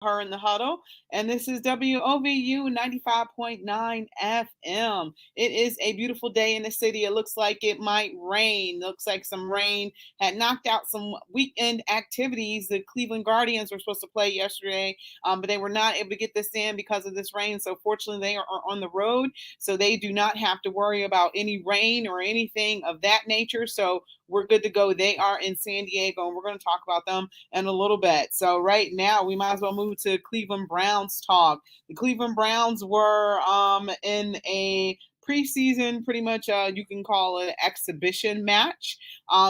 Her in the Huddle, and this is WOVU 95.9 FM. It is a beautiful day in the city. It looks like it might rain. Looks like some rain had knocked out some weekend activities. The Cleveland Guardians were supposed to play yesterday, but they were not able to get this in because of this rain. So fortunately, they are on the road, so they do not have to worry about any rain or anything of that nature. So we're good to go. They are in San Diego, and we're going to talk about them in a little bit. So right now, we might as well move to Cleveland Browns talk. The Cleveland Browns were in a preseason, pretty much you can call it exhibition match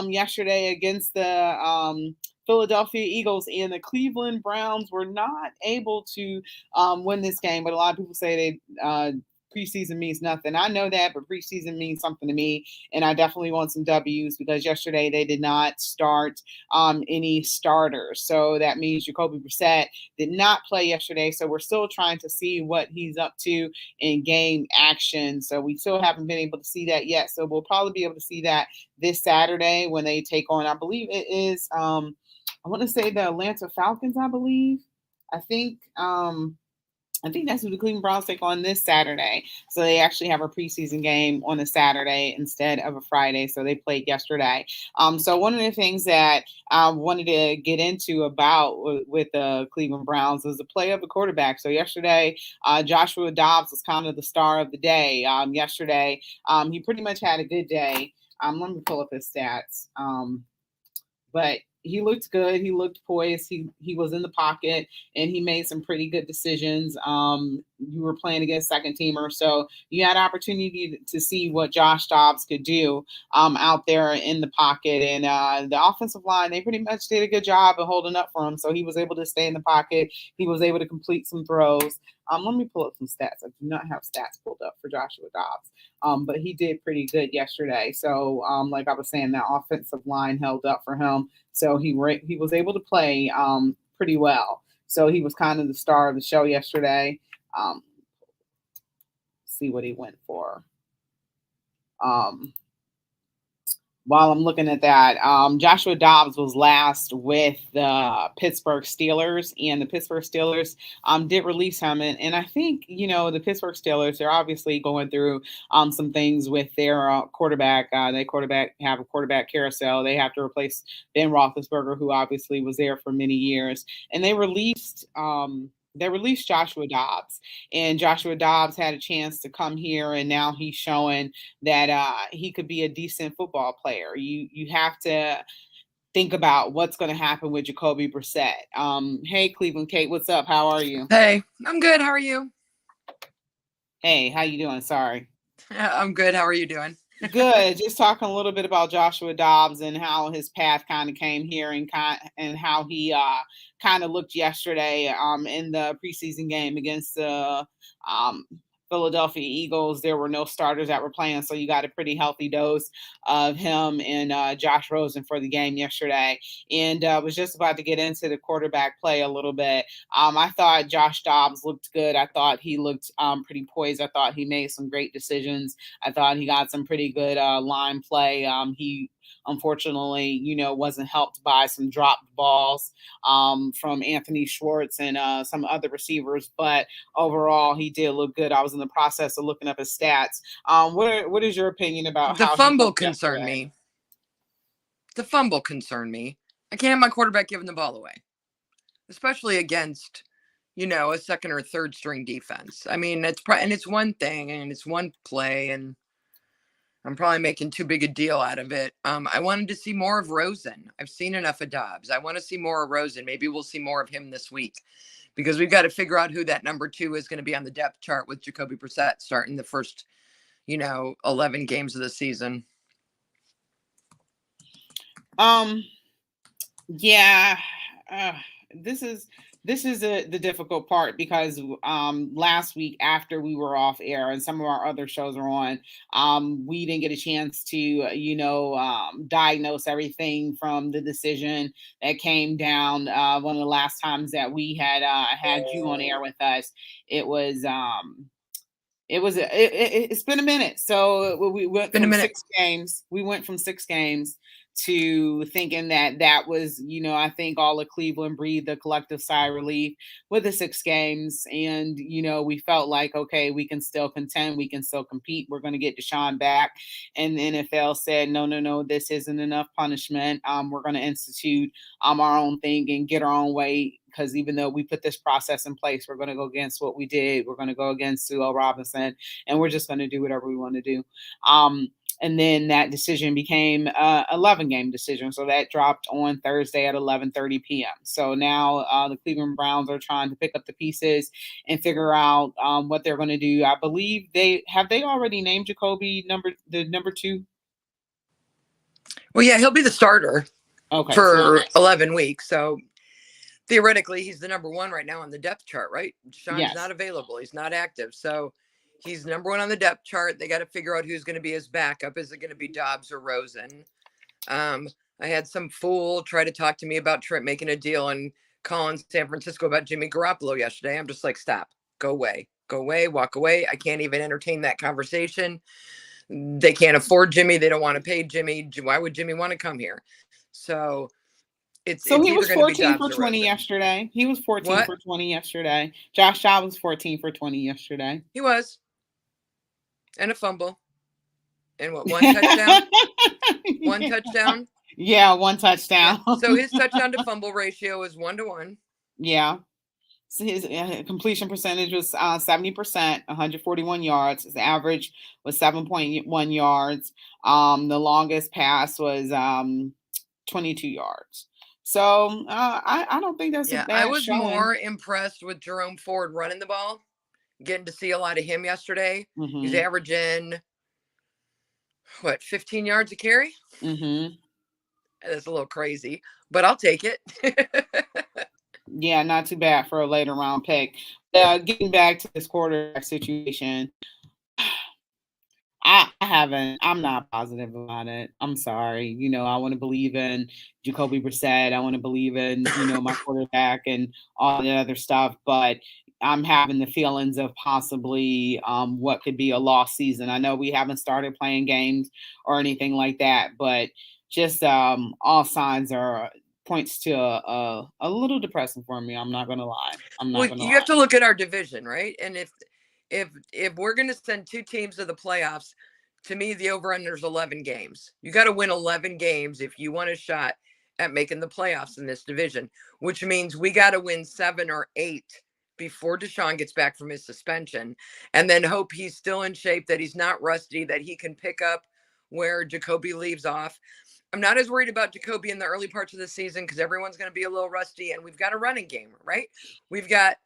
yesterday against the Philadelphia Eagles, and the Cleveland Browns were not able to win this game. But a lot of people say they preseason means nothing. I know that, but preseason means something to me, and I definitely want some W's because yesterday they did not start any starters. So that means Jacoby Brissett did not play yesterday. So we're still trying to see what he's up to in game action. So we still haven't been able to see that yet. So we'll probably be able to see that this Saturday when they take on, I believe it is, I want to say the Atlanta Falcons, I believe. I think that's who the Cleveland Browns take on this Saturday. So they actually have a preseason game on a Saturday instead of a Friday. So they played yesterday. So one of the things that I wanted to get into about with the Cleveland Browns is the play of the quarterback. So yesterday, Joshua Dobbs was kind of the star of the day. Yesterday, he pretty much had a good day. Let me pull up his stats. But he looked good. He looked poised. He was in the pocket, and he made some pretty good decisions. You were playing against second teamer, so you had opportunity to see what Josh Dobbs could do out there in the pocket. And the offensive line, they pretty much did a good job of holding up for him. So he was able to stay in the pocket. He was able to complete some throws. Let me pull up some stats. I do not have stats pulled up for Joshua Dobbs. But he did pretty good yesterday. So, like I was saying, that offensive line held up for him. So he was able to play pretty well. So he was kind of the star of the show yesterday. See what he went for. Um, while I'm looking at that, Joshua Dobbs was last with the Pittsburgh Steelers, and the Pittsburgh Steelers did release him. And I think, the Pittsburgh Steelers, they're obviously going through some things with their quarterback. They have a quarterback carousel. They have to replace Ben Roethlisberger, who obviously was there for many years. And they released Joshua Dobbs, and Joshua Dobbs had a chance to come here, and now he's showing that he could be a decent football player. You have to think about what's going to happen with Jacoby Brissett. Hey, Cleveland Kate, what's up? How are you? Hey, I'm good. How are you? Hey, how you doing? Sorry. I'm good. How are you doing? Good. Just talking a little bit about Joshua Dobbs and how his path kind of came here, and how he kind of looked yesterday in the preseason game against the Philadelphia Eagles. There were no starters that were playing, so you got a pretty healthy dose of him and Josh Rosen for the game yesterday. And was just about to get into the quarterback play a little bit. I thought Josh Dobbs looked good. I thought he looked pretty poised. I thought he made some great decisions. I thought he got some pretty good line play. He unfortunately, wasn't helped by some dropped balls from Anthony Schwartz and some other receivers. But overall, he did look good. I was in the process of looking up his stats. What is your opinion about The how he fumble looked concerned yesterday? me. The fumble concerned me. I can't have my quarterback giving the ball away, especially against, a second or third string defense. I mean, it's one thing and it's one play, and I'm probably making too big a deal out of it. I wanted to see more of Rosen. I've seen enough of Dobbs. I want to see more of Rosen. Maybe we'll see more of him this week, because we've got to figure out who that number 2 is going to be on the depth chart with Jacoby Brissett starting the first, 11 games of the season. Yeah. This is the difficult part, because last week after we were off air and some of our other shows are on, we didn't get a chance to diagnose everything from the decision that came down. One of the last times that we had you on air with us, it's been a minute. So we went from 6 games. We went from 6 games to thinking that that was, I think all of Cleveland breathed a collective sigh of relief with the 6 games. And, we felt like, okay, we can still contend, we can still compete. We're going to get Deshaun back. And the NFL said, no, no, no, this isn't enough punishment. We're going to institute our own thing and get our own way. Because even though we put this process in place, we're going to go against what we did. We're going to go against Sue Robinson, and we're just going to do whatever we want to do. And then that decision became 11 game decision. So that dropped on Thursday at 11:30 p.m. So now the Cleveland Browns are trying to pick up the pieces and figure out what they're going to do. I believe they already named Jacoby the number 2. Well, yeah, he'll be the starter for 11 weeks. So theoretically, he's the number 1 right now on the depth chart, right? Sean's not available. He's not active. So he's number 1 on the depth chart. They got to figure out who's going to be his backup. Is it going to be Dobbs or Rosen? I had some fool try to talk to me about Trent making a deal and calling San Francisco about Jimmy Garoppolo yesterday. I'm just like, stop, go away, walk away. I can't even entertain that conversation. They can't afford Jimmy. They don't want to pay Jimmy. Why would Jimmy want to come here? So he was 14 for 20 yesterday. He was 14 for 20 yesterday. Josh Dobbs was 14 for 20 yesterday. He was. And a fumble. And what, 1 touchdown? One touchdown? Yeah, 1 touchdown. Yeah. So his touchdown to fumble ratio is 1-to-1. Yeah. So his completion percentage was 70%, 141 yards. His average was 7.1 yards. The longest pass was 22 yards. So I don't think that's a bad I was showing. more impressed with Jerome Ford running the ball, getting to see a lot of him yesterday. Mm-hmm. He's averaging, 15 yards a carry? Mm-hmm. That's a little crazy, but I'll take it. Yeah, not too bad for a later round pick. Getting back to this quarterback situation, I'm not positive about it. I'm sorry. I want to believe in Jacoby Brissett. I want to believe in, my quarterback and all the other stuff, but I'm having the feelings of possibly what could be a lost season. I know we haven't started playing games or anything like that, but just all signs points to a little depressing for me. I'm not going to lie. You have to look at our division, right? And if we're going to send 2 teams to the playoffs, to me, the over-under is 11 games. You got to win 11 games if you want a shot at making the playoffs in this division, which means we got to win 7 or 8 before Deshaun gets back from his suspension, and then hope he's still in shape, that he's not rusty, that he can pick up where Jacoby leaves off. I'm not as worried about Jacoby in the early parts of the season because everyone's going to be a little rusty, and we've got a running game, right? We've got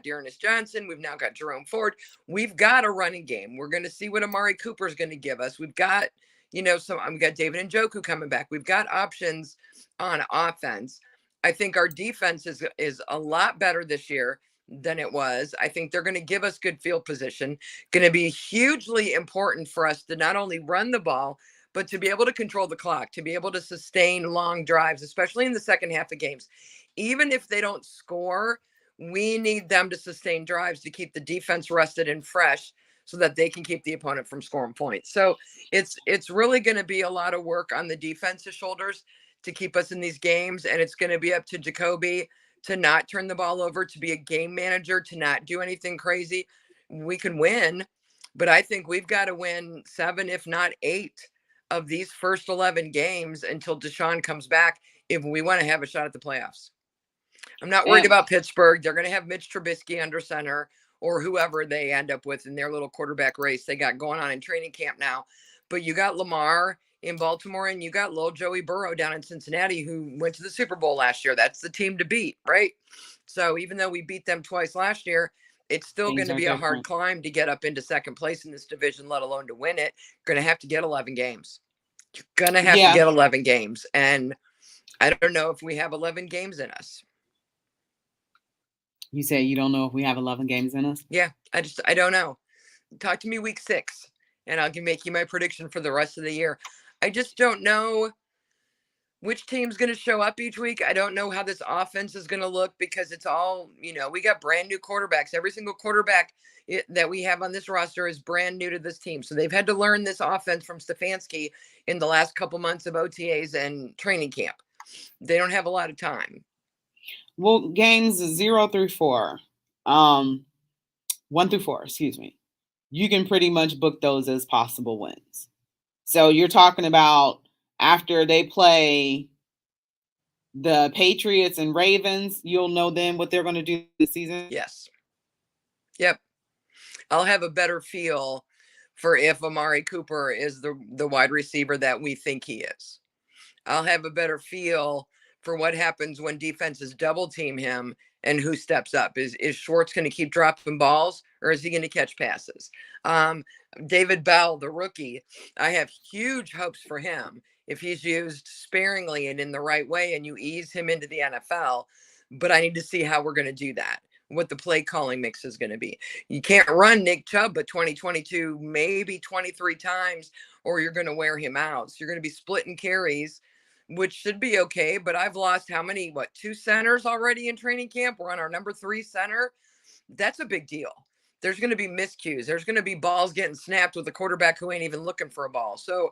Dearness Johnson. We've now got Jerome Ford. We've got a running game. We're going to see what Amari Cooper is going to give us. We've got, we've got David Njoku coming back. We've got options on offense. I think our defense is a lot better this year than it was. I think they're going to give us good field position. Going to be hugely important for us to not only run the ball, but to be able to control the clock, to be able to sustain long drives, especially in the second half of games. Even if they don't score, we need them to sustain drives to keep the defense rested and fresh so that they can keep the opponent from scoring points. So it's really going to be a lot of work on the defensive shoulders to keep us in these games. And it's going to be up to Jacoby to not turn the ball over, to be a game manager, to not do anything crazy. We can win, but I think we've got to win 7, if not 8 of these first 11 games until Deshaun comes back if we want to have a shot at the playoffs. I'm not worried about Pittsburgh. They're going to have Mitch Trubisky under center or whoever they end up with in their little quarterback race they got going on in training camp now. But you got Lamar in Baltimore and you got little Joey Burrow down in Cincinnati who went to the Super Bowl last year. That's the team to beat, right? So even though we beat them twice last year, it's still going to be a hard climb to get up into second place in this division, let alone to win it. You're going to have to get 11 games. You're going to have to get 11 games. And I don't know if we have 11 games in us. You say you don't know if we have 11 games in us? Yeah, I don't know. Talk to me week 6, and I'll make you my prediction for the rest of the year. I just don't know. which team's going to show up each week. I don't know how this offense is going to look because it's all, we got brand new quarterbacks. Every single quarterback that we have on this roster is brand new to this team. So they've had to learn this offense from Stefanski in the last couple months of OTAs and training camp. They don't have a lot of time. Well, games 0 through 4, 1 through 4, excuse me. You can pretty much book those as possible wins. So you're talking about after they play the Patriots and Ravens, you'll know then what they're going to do this season? Yes. Yep. I'll have a better feel for if Amari Cooper is the wide receiver that we think he is. I'll have a better feel for what happens when defenses double team him and who steps up. Is Schwartz going to keep dropping balls, or is he going to catch passes? David Bell, the rookie, I have huge hopes for him if he's used sparingly and in the right way and you ease him into the NFL. But I need to see how we're going to do that, what the play calling mix is going to be. You can't run Nick Chubb but 2022, maybe 23 times, or you're going to wear him out. So you're going to be splitting carries, which should be okay. But I've lost how many, 2 centers already in training camp? We're on our number 3 center. That's a big deal. There's going to be miscues. There's going to be balls getting snapped with a quarterback who ain't even looking for a ball. So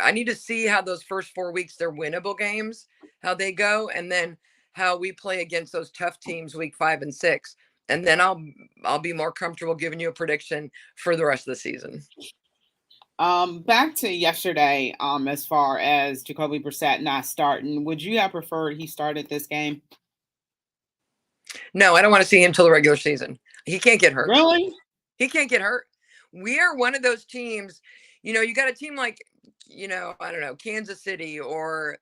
I need to see how those first 4 weeks, they're winnable games, how they go, and then how we play against those tough teams week 5 and 6. And then I'll be more comfortable giving you a prediction for the rest of the season. Back to yesterday, as far as Jacoby Brissett not starting, would you have preferred he started this game? No, I don't want to see him till the regular season. He can't get hurt. Really? He can't get hurt. We are one of those teams, you got a team like, I don't know, Kansas City or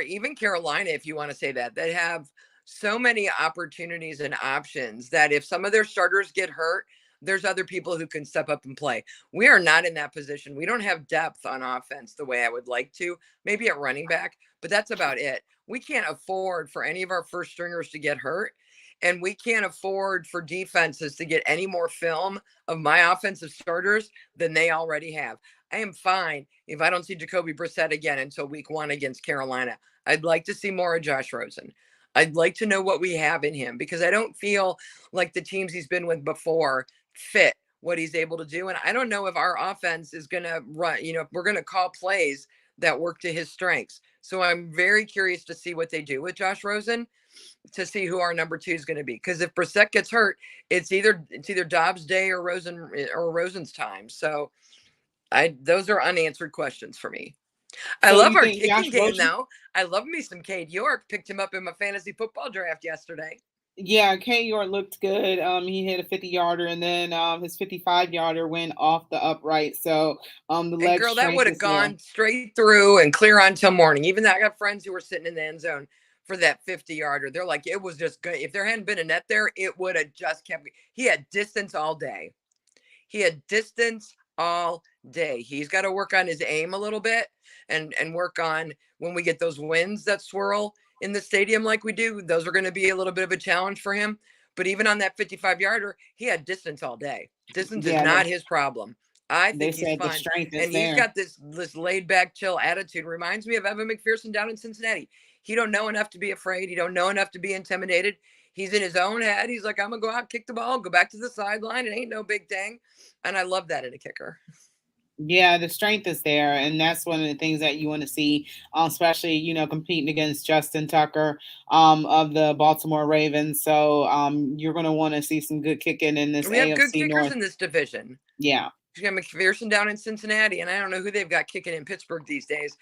even Carolina, if you want to say that have so many opportunities and options that if some of their starters get hurt, there's other people who can step up and play. We are not in that position. We don't have depth on offense the way I would like to, maybe at running back, but that's about it. We can't afford for any of our first stringers to get hurt. And we can't afford for defenses to get any more film of my offensive starters than they already have. I am fine if I don't see Jacoby Brissett again until week 1 against Carolina. I'd like to see more of Josh Rosen. I'd like to know what we have in him because I don't feel like the teams he's been with before fit what he's able to do. And I don't know if our offense is going to run, if we're going to call plays that work to his strengths. So I'm very curious to see what they do with Josh Rosen, to see who our number 2 is going to be. Because if Brissett gets hurt, it's either Dobbs' day or Rosen's time. So those are unanswered questions for me. I love our kicking game, though. I love me some Cade York. Picked him up in my fantasy football draft yesterday. Yeah, Cade York looked good. He hit a 50-yarder, and then his 55-yarder went off the upright. So the leg girl, that would have gone there straight through and clear on till morning. Even though I got friends who were sitting in the end zone for that 50-yarder. They're like, it was just good. If there hadn't been a net there, it would have just kept. He had distance all day. He's got to work on his aim a little bit and work on when we get those winds that swirl in the stadium like we do. Those are going to be a little bit of a challenge for him. But even on that 55-yarder, he had distance all day. Distance is not his problem. I think he's fine. And he's got this laid back, chill attitude. Reminds me of Evan McPherson down in Cincinnati. He don't know enough to be afraid. He don't know enough to be intimidated. He's in his own head. He's like, I'm going to go out, kick the ball, go back to the sideline. It ain't no big thing. And I love that in a kicker. Yeah, the strength is there, and that's one of the things that you want to see, especially competing against Justin Tucker of the Baltimore Ravens. So you're going to want to see some good kicking in this. We have AFC good kickers North in this division. Yeah, you got McPherson down in Cincinnati, and I don't know who they've got kicking in Pittsburgh these days,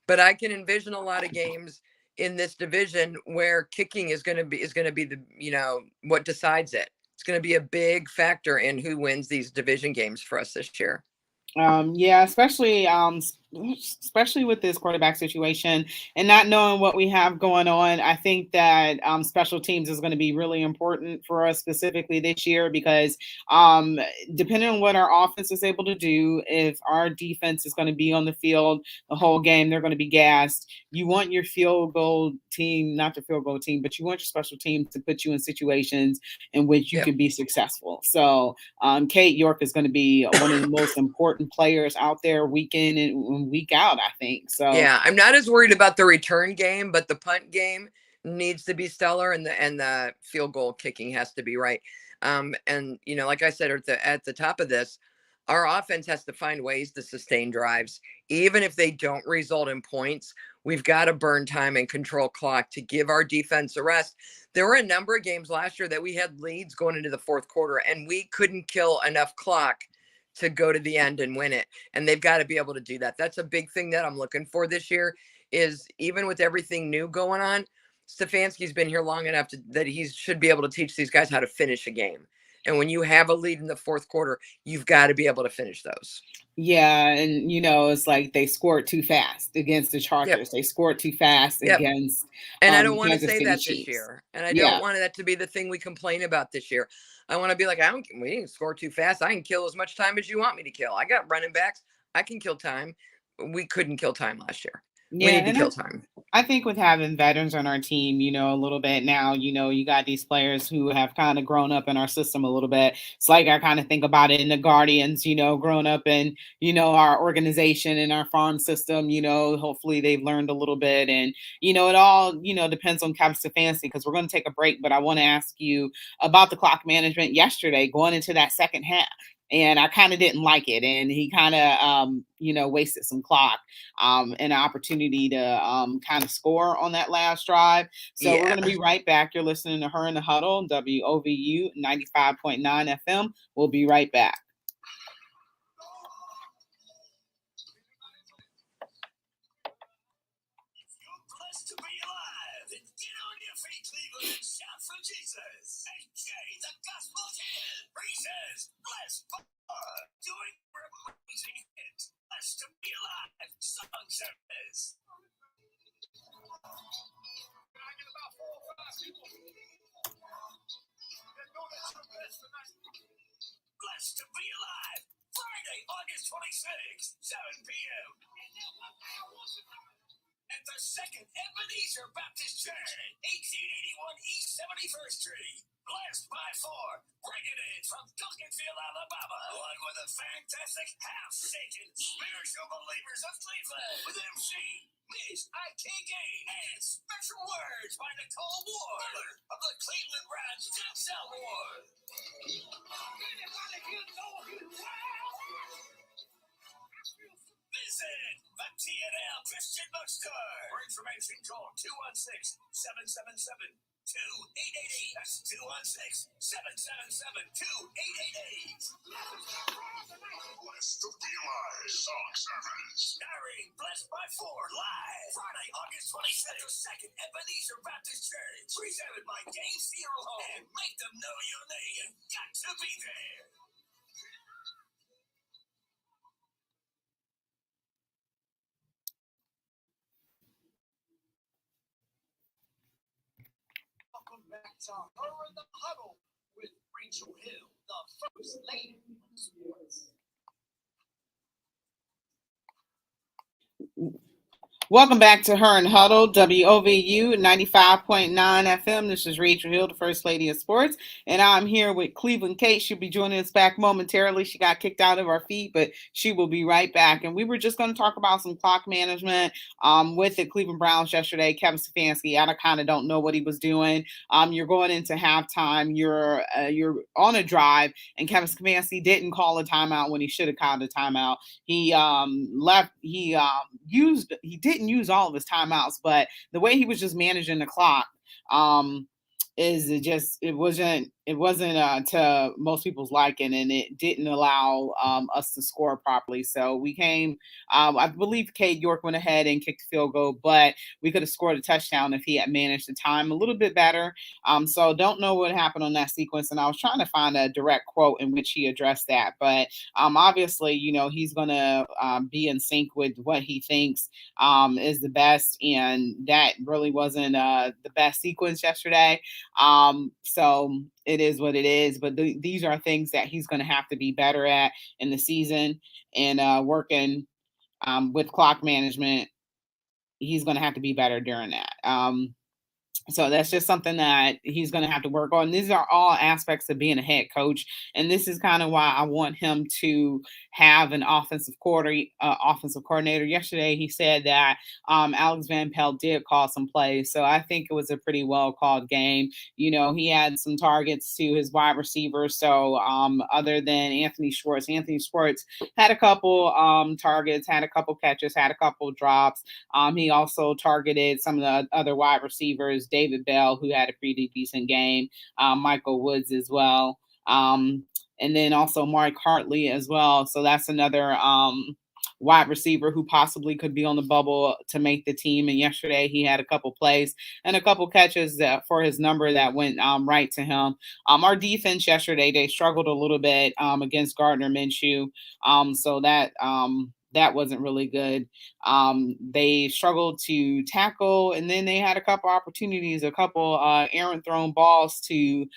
but I can envision a lot of games in this division where kicking is going to be the what decides it. It's going to be a big factor in who wins these division games for us this year. Yeah, especially with this quarterback situation and not knowing what we have going on. I think that special teams is going to be really important for us specifically this year because depending on what our offense is able to do, if our defense is going to be on the field the whole game, they're going to be gassed. You want your field goal team, not the field goal team, but you want your special team to put you in situations in which you can be successful. So Cade York is going to be one of the most important players out there week in and in, week out, I think. So Yeah, I'm not as worried about the return game, but the punt game needs to be stellar, and the field goal kicking has to be right. And like I said at the top of this, our offense has to find ways to sustain drives, even if they don't result in points. We've got to burn time and control clock to give our defense a rest. There were a number of games last year that we had leads going into the fourth quarter, and we couldn't kill enough clock to go to the end and win it, and they've got to be able to do that. That's a big thing that I'm looking for this year, is even with everything new going on, Stefanski's been here long enough that he should be able to teach these guys how to finish a game. And when you have a lead in the fourth quarter, you've got to be able to finish those. yeah, and it's like they scored too fast against the Yep. Chargers. They scored too fast Yep. against And I don't the want to Kansas say City that this Chiefs. year. And I don't Yeah. want that to be the thing we complain about this year. I want to be like, we didn't score too fast. I can kill as much time as you want me to kill. I got running backs. I can kill time. We couldn't kill time last year. We Yeah, need to kill time. I think with having veterans on our team, a little bit now, you got these players who have kind of grown up in our system a little bit. It's like I kind of think about it in the Guardians, grown up in, our organization and our farm system, hopefully they've learned a little bit. And, it all, depends on Kevin Stefanski, because we're going to take a break. But I want to ask you about the clock management yesterday going into that second half. And I kind of didn't like it. And he kind of, wasted some clock and an opportunity to kind of score on that last drive. So we're Yeah. going to be right back. You're listening to Her in the Huddle, WOVU 95.9 FM. We'll be right back. Jesus, AJ, the gospel kid, praises, blessed for doing amazing hit, blessed to be alive, song service. Can I get about 4 or 5 people? Blessed to be alive, Friday, August 26th, 7 p.m. At the Second Ebenezer Baptist Church, 1881 East 71st Street. Blessed by 4, bringing it from Duncanville, Alabama, along with the fantastic half-shaken spiritual believers of Cleveland, with MC Miss I.K. Gain, and special words by Nicole Ward, mother of the Cleveland Browns Denzel Ward. Visit the T&L Christian Bookstore. For information, call 216-777-2888. That's 216-777-2888. Blessed to be alive. Song service. Starring Blessed by 4 live. Friday, August 26th. Second Ebenezer Baptist Church. Presented by Gaines Funeral Home. And make them know your name. Got to be there. Welcome back to Her in the Huddle with Rachel Hill, the first lady of sports. Welcome back to Her and Huddle, WOVU 95.9 FM. This is Rachel Hill, the First Lady of Sports, and I'm here with Cleveland Kate. She'll be joining us back momentarily. She got kicked out of our feed, but she will be right back. And we were just going to talk about some clock management with the Cleveland Browns yesterday. Kevin Stefanski, I kind of don't know what he was doing. You're going into halftime. You're on a drive, and Kevin Stefanski didn't call a timeout when he should have called a timeout. He left. He didn't use all of his timeouts, but the way he was just managing the clock it wasn't to most people's liking, and it didn't allow us to score properly. So we came, I believe Cade York went ahead and kicked the field goal, but we could have scored a touchdown if he had managed the time a little bit better. So don't know what happened on that sequence, and I was trying to find a direct quote in which he addressed that, but obviously, he's going to be in sync with what he thinks is the best, and that really wasn't the best sequence yesterday. So it is what it is, but these are things that he's going to have to be better at in the season, and working with clock management. He's going to have to be better during that. So that's just something that he's going to have to work on. These are all aspects of being a head coach, and this is kind of why I want him to have an offensive coordinator. Yesterday, he said that Alex Van Pelt did call some plays, so I think it was a pretty well called game. He had some targets to his wide receivers. So other than Anthony Schwartz had a couple targets, had a couple catches, had a couple drops. He also targeted some of the other wide receivers, David Bell, who had a pretty decent game, Michael Woods as well, and then also Mark Hartley as well. So that's another wide receiver who possibly could be on the bubble to make the team. And yesterday he had a couple plays and a couple catches for his number that went right to him. Our defense yesterday, they struggled a little bit against Gardner Minshew. So that wasn't really good. They struggled to tackle, and then they had a couple opportunities, a couple errant thrown balls to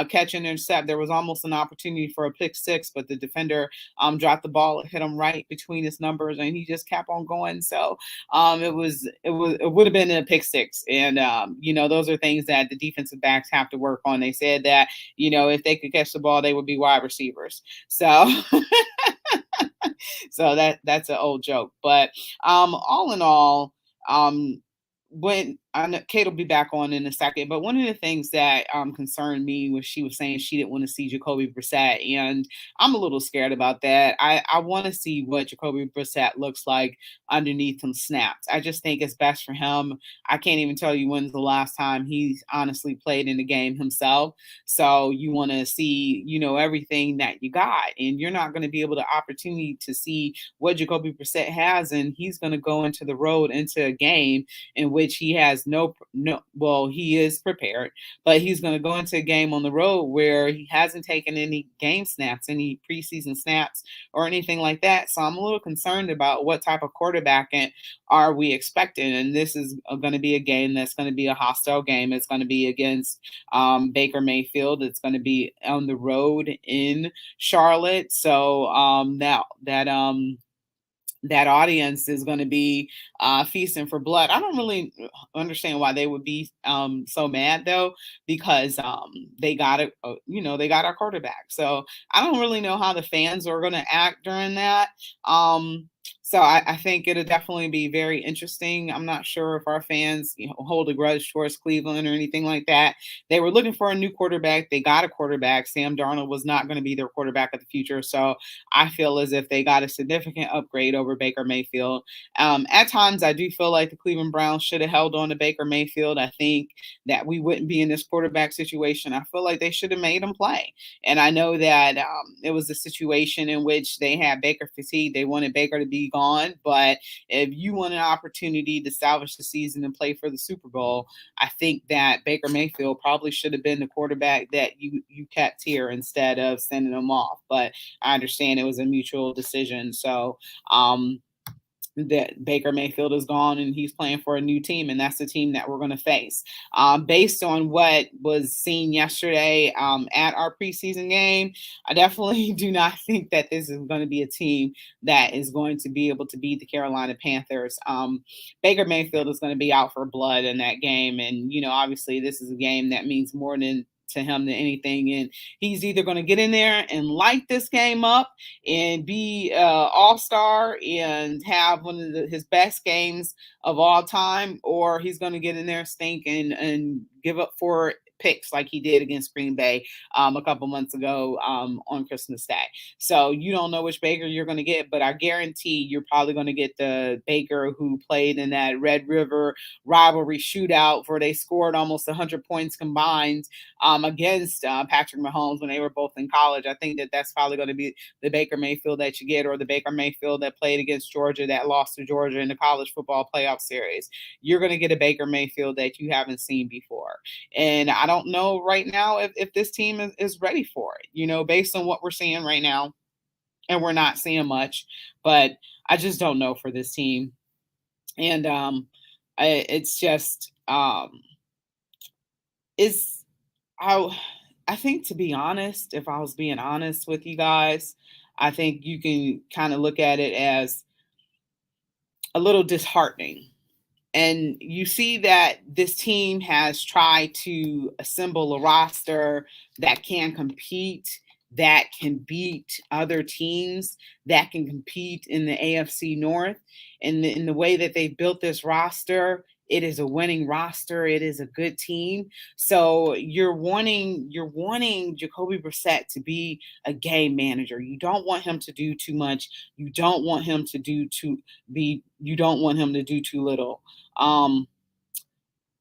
catch and intercept. There was almost an opportunity for a pick six, but the defender dropped the ball, hit him right between his numbers, and he just kept on going. So it would have been a pick six, and those are things that the defensive backs have to work on. They said that if they could catch the ball, they would be wide receivers. So. So that's an old joke. But all in all, when I know Kate will be back on in a second, but one of the things that concerned me was she was saying she didn't want to see Jacoby Brissett, and I'm a little scared about that. I want to see what Jacoby Brissett looks like underneath some snaps. I just think it's best for him. I can't even tell you when's the last time he's honestly played in the game himself. So you want to see, everything that you got, and you're not going to be able to opportunity to see what Jacoby Brissett has, and he's going to go into the road into a game in which he has he is prepared, but he's going to go into a game on the road where he hasn't taken any game snaps, any preseason snaps or anything like that. So I'm a little concerned about what type of quarterbacking are we expecting. And this is going to be a game that's going to be a hostile game. It's going to be against Baker Mayfield. It's going to be on the road in Charlotte. So that audience is going to be feasting for blood. I don't really understand why they would be so mad though, because they got it. They got our quarterback. So I don't really know how the fans are going to act during that. So I think it'll definitely be very interesting. I'm not sure if our fans hold a grudge towards Cleveland or anything like that. They were looking for a new quarterback. They got a quarterback. Sam Darnold was not going to be their quarterback of the future. So I feel as if they got a significant upgrade over Baker Mayfield. At times, I do feel like the Cleveland Browns should have held on to Baker Mayfield. I think that we wouldn't be in this quarterback situation. I feel like they should have made him play. And I know that it was a situation in which they had Baker fatigue. They wanted Baker to be gone. But if you want an opportunity to salvage the season and play for the Super Bowl, I think that Baker Mayfield probably should have been the quarterback that you kept here instead of sending him off. But I understand it was a mutual decision. So that Baker Mayfield is gone and he's playing for a new team, and that's the team that we're going to face. Based on what was seen yesterday at our preseason game, I definitely do not think that this is going to be a team that is going to be able to beat the Carolina Panthers. Baker Mayfield is going to be out for blood in that game, and obviously this is a game that means more to him than anything, and he's either going to get in there and light this game up and be all-star and have one of his best games of all time, or he's going to get in there stink and give up 4 picks like he did against Green Bay a couple months ago on Christmas Day. So you don't know which Baker you're going to get, but I guarantee you're probably going to get the Baker who played in that Red River rivalry shootout where they scored almost 100 points combined against Patrick Mahomes when they were both in college. I think that that's probably going to be the Baker Mayfield that you get, or the Baker Mayfield that played against Georgia, that lost to Georgia in the college football playoff series. You're going to get a Baker Mayfield that you haven't seen before. And I don't know right now if this team is ready for it, based on what we're seeing right now. And we're not seeing much, but I just don't know for this team. And it's just, I think, to be honest, if I was being honest with you guys, I think you can kind of look at it as a little disheartening. And you see that this team has tried to assemble a roster that can compete, that can beat other teams, that can compete in the AFC North. And in the way that they've built this roster, it is a winning roster. It is a good team. So you're wanting Jacoby Brissett to be a game manager. You don't want him to do too much. You don't want him to do too be. You don't want him to do too little. Um,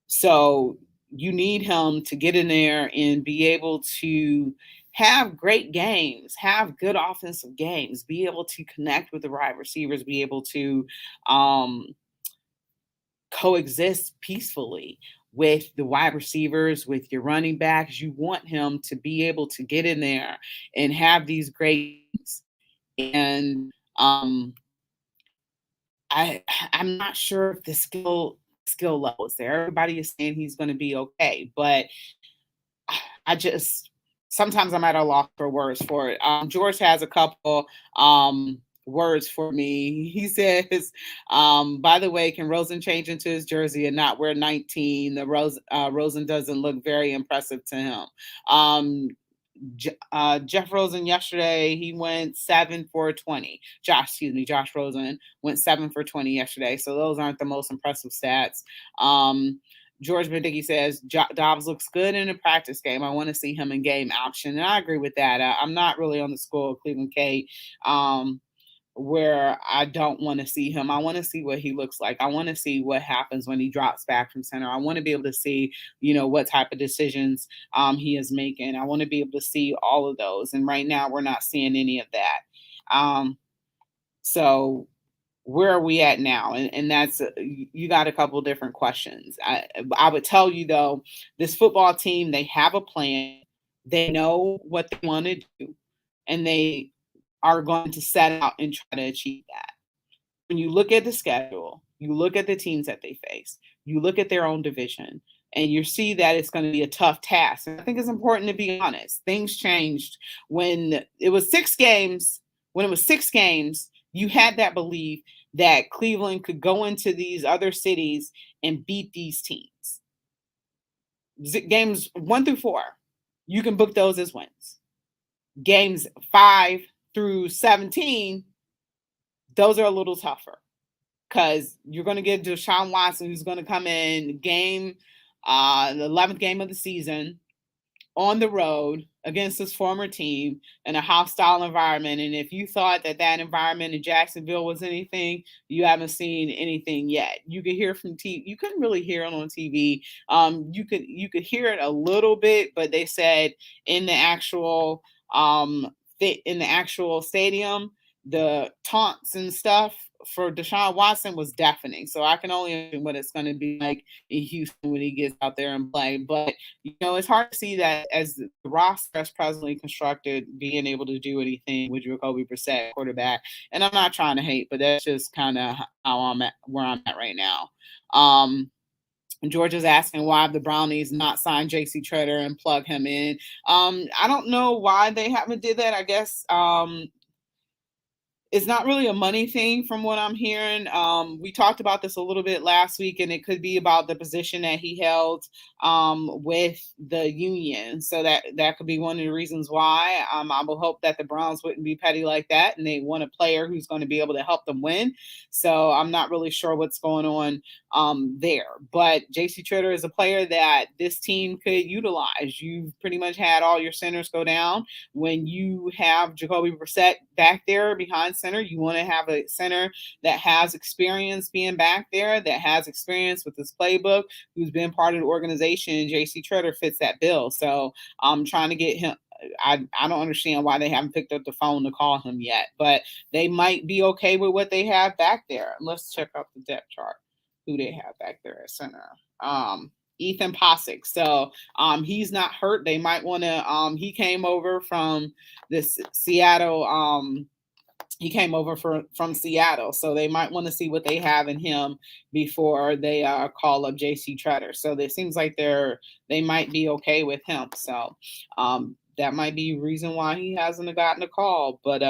so you need him to get in there and be able to have great games, have good offensive games, be able to connect with the wide receivers, be able to um, coexist peacefully with the wide receivers, with your running backs. You want him to be able to get in there and have these great games. And I I'm not sure if the skill level is there. Everybody is saying he's going to be okay, but I just sometimes I'm at a loss for words for it. George has a couple words for me. He says, by the way, can Rosen change into his jersey and not wear 19? Rosen doesn't look very impressive to him. Jeff Rosen yesterday, he went 7 for 20. Josh Rosen went 7 for 20 yesterday. So those aren't the most impressive stats. George Bendicky says Dobbs looks good in a practice game. I want to see him in game action, and I agree with that. I'm not really on the school of Cleveland Kate, where I don't want to see him. I want to see what he looks like. I want to see what happens when he drops back from center. I want to be able to see, what type of decisions he is making. I want to be able to see all of those. And right now, we're not seeing any of that. So where are we at now? And that's you got a couple of different questions. I would tell you though, this football team, they have a plan. They know what they want to do, and they are going to set out and try to achieve that. When you look at the schedule, you look at the teams that they face, you look at their own division, and you see that it's going to be a tough task. And I think it's important to be honest. Things changed when it was 6 games. When it was 6 games, you had that belief that Cleveland could go into these other cities and beat these teams. Games 1 through 4, you can book those as wins. Games 5 through 17, those are a little tougher because you're going to get Deshaun Watson, who's going to come in the 11th game of the season on the road against his former team in a hostile environment. And if you thought that environment in Jacksonville was anything, you haven't seen anything yet. You could hear from TV. You couldn't really hear it on TV. You could hear it a little bit, but they said in the actual stadium, the taunts and stuff for Deshaun Watson was deafening. So I can only imagine what it's going to be like in Houston when he gets out there and play. But, it's hard to see that as the roster is presently constructed, being able to do anything with Jacoby Brissett, quarterback. And I'm not trying to hate, but that's just kind of where I'm at right now. George is asking why the Brownies not signed J.C. Treader and plug him in. I don't know why they haven't did that. I guess it's not really a money thing from what I'm hearing. We talked about this a little bit last week, and it could be about the position that he held with the union. So that could be one of the reasons why. I will hope that the Browns wouldn't be petty like that, and they want a player who's going to be able to help them win. So I'm not really sure what's going on there. But J.C. Treader is a player that this team could utilize. You've pretty much had all your centers go down. When you have Jacoby Brissett back there behind center, you want to have a center that has experience being back there, that has experience with this playbook, who's been part of the organization. And J.C. Treader fits that bill. So I'm trying to get him. I don't understand why they haven't picked up the phone to call him yet, but they might be okay with what they have back there. Let's check out the depth chart, who they have back there at center. Ethan Posick. So he's not hurt. They might want to he came over from this Seattle he came over from Seattle, so they might want to see what they have in him before they call up J.C. Treader. So it seems like they might be okay with him. So that might be a reason why he hasn't gotten a call. But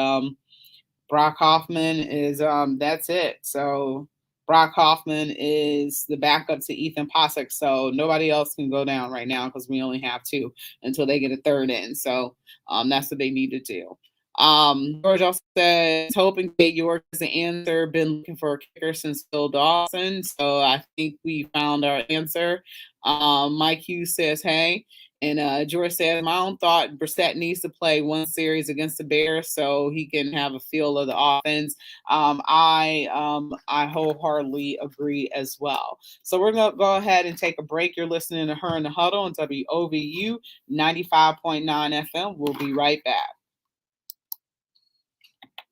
Brock Hoffman is that's it. So Brock Hoffman is the backup to Ethan Posick, so nobody else can go down right now because we only have two until they get a third in. So that's what they need to do. George also says, hoping Kate York is the answer. Been looking for a kicker since Phil Dawson, so I think we found our answer. Mike Hughes says, hey. And George said, my own thought, Brissett needs to play one series against the Bears so he can have a feel of the offense. I wholeheartedly agree as well. So we're going to go ahead and take a break. You're listening to Her in the Huddle on WOVU 95.9 FM. We'll be right back.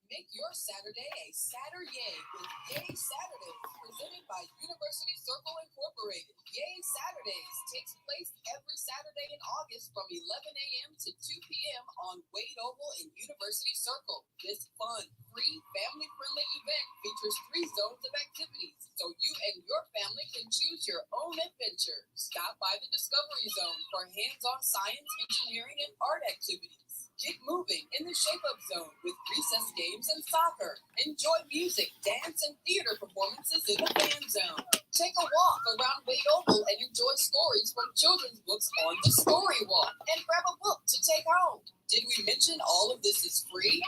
Make your Saturday a Saturday with Yay Saturdays, presented by University Circle Incorporated. Yay Saturdays takes place every Saturday in August from 11 a.m. to 2 p.m. on Wade Oval in University Circle. This fun, free, family-friendly event features 3 zones of activities, so you and your family can choose your own adventure. Stop by the Discovery Zone for hands-on science, engineering, and art activities. Get moving in the Shape-Up Zone with recess games and soccer. Enjoy music, dance, and theater performances in the Fan Zone. Take a walk around Wade Oval and enjoy stories from children's books on the Story Walk. And grab a book to take home. Did we mention all of this is free?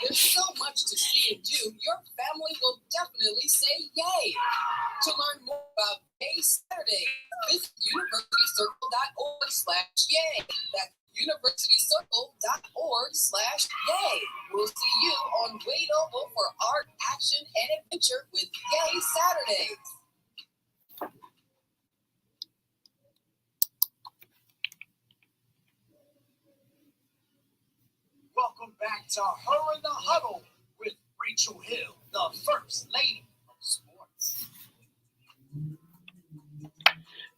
There's so much to see and do, your family will definitely say yay. To learn more about Yay Saturday, visit universitycircle.org/yay. That's universitycircle.org/yay. We'll see you on Wade Oval for art, action, and adventure with Yay Saturdays. Welcome back to Her in the Huddle with Rachel Hill, the First Lady of Sports.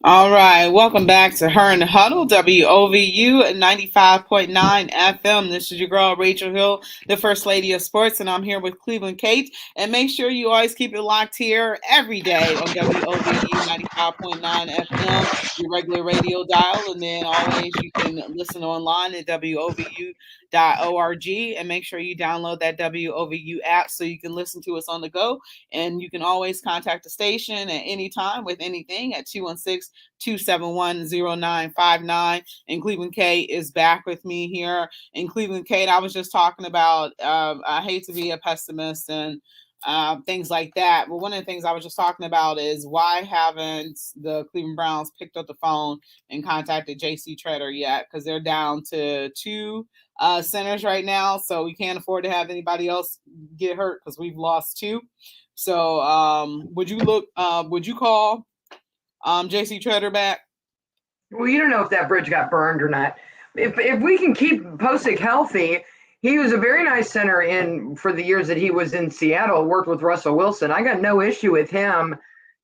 All right, welcome back to Her in the Huddle, WOVU 95.9 FM. This is your girl, Rachel Hill, the First Lady of Sports, and I'm here with Cleveland Kate. And make sure you always keep it locked here every day on WOVU 95.9 FM, your regular radio dial. And then always you can listen online at WOVU.org, and make sure you download that WOVU app so you can listen to us on the go. And you can always contact the station at any time with anything at 216-271-0959. And Cleveland Kate is back with me here. And Cleveland Kate, I was just talking about, I hate to be a pessimist and things like that. But one of the things I was just talking about is why haven't the Cleveland Browns picked up the phone and contacted JC Treader yet? Because they're down to 2 centers right now. So we can't afford to have anybody else get hurt because we've lost 2. So would you call JC Treader back? Well, you don't know if that bridge got burned or not. If we can keep Posick healthy, he was a very nice center in for the years that he was in Seattle, worked with Russell Wilson. I got no issue with him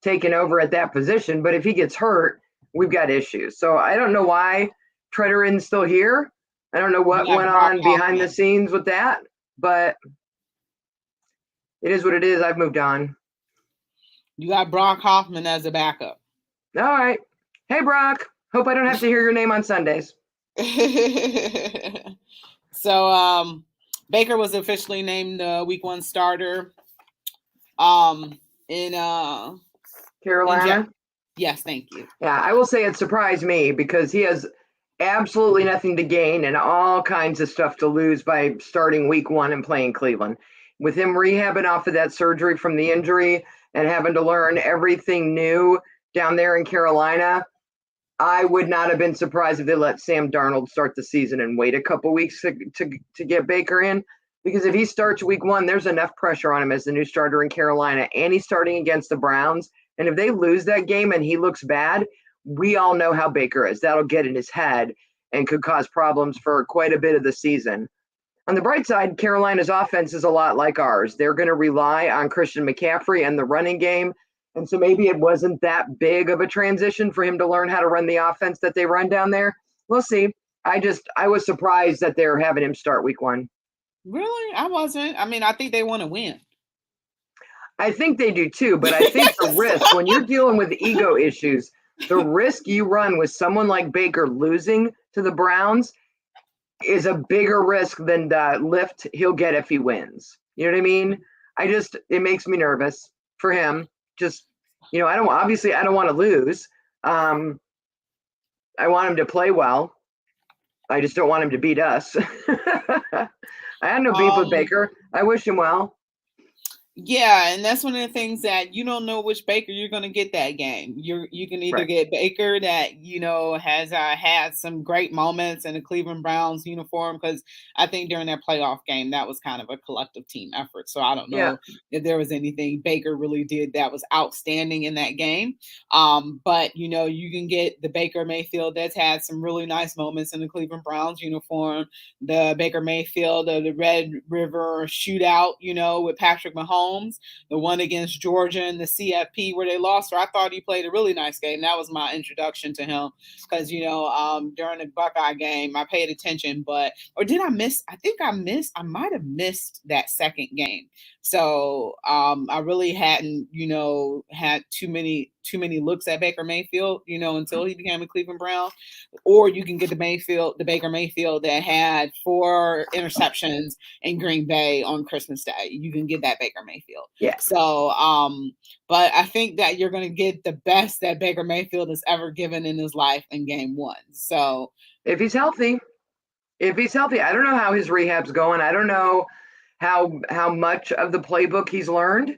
taking over at that position, but if he gets hurt, we've got issues. So I don't know why Treader isn't still here. I don't know what went on behind the scenes with that, but it is what it is. I've moved on. You got Brock Hoffman as a backup. All right. Hey, Brock. Hope I don't have to hear your name on Sundays. So Baker was officially named the Week 1 starter in Carolina. Yes, thank you. Yeah, I will say it surprised me because he has absolutely nothing to gain and all kinds of stuff to lose by starting Week 1 and playing Cleveland. With him rehabbing off of that surgery from the injury and having to learn everything new down there in Carolina, I would not have been surprised if they let Sam Darnold start the season and wait a couple weeks to get Baker in. Because if he starts Week 1, there's enough pressure on him as the new starter in Carolina, and he's starting against the Browns. And if they lose that game and he looks bad, we all know how Baker is. That'll get in his head and could cause problems for quite a bit of the season. On the bright side, Carolina's offense is a lot like ours. They're going to rely on Christian McCaffrey and the running game. And so maybe it wasn't that big of a transition for him to learn how to run the offense that they run down there. We'll see. I was surprised that they're having him start Week 1. Really? I wasn't. I mean, I think they want to win. I think they do too, but I think the risk when you're dealing with ego issues, the risk you run with someone like Baker losing to the Browns is a bigger risk than the lift he'll get if he wins. You know what I mean? It makes me nervous for him. just, I don't want to lose. I want him to play well. I just don't want him to beat us. I had no beef with Baker. I wish him well. Yeah, and that's one of the things that you don't know which Baker you're going to get that game. You can either get Baker that has had some great moments in the Cleveland Browns uniform, because I think during that playoff game that was kind of a collective team effort. So I don't know if there was anything Baker really did that was outstanding in that game. But you can get the Baker Mayfield that's had some really nice moments in the Cleveland Browns uniform, the Baker Mayfield of the Red River shootout, with Patrick Mahomes. The one against Georgia in the CFP where they lost, or I thought he played a really nice game. That was my introduction to him, because during the Buckeye game I paid attention, I might have missed that second game. So I really hadn't had too many looks at Baker Mayfield until he became a Cleveland Brown. Or you can get the Baker Mayfield that had 4 interceptions in Green Bay on Christmas Day. You can get that Baker Mayfield. Yeah. So, but I think that you're going to get the best that Baker Mayfield has ever given in his life in game 1. So, if he's healthy, I don't know how his rehab's going. I don't know how much of the playbook he's learned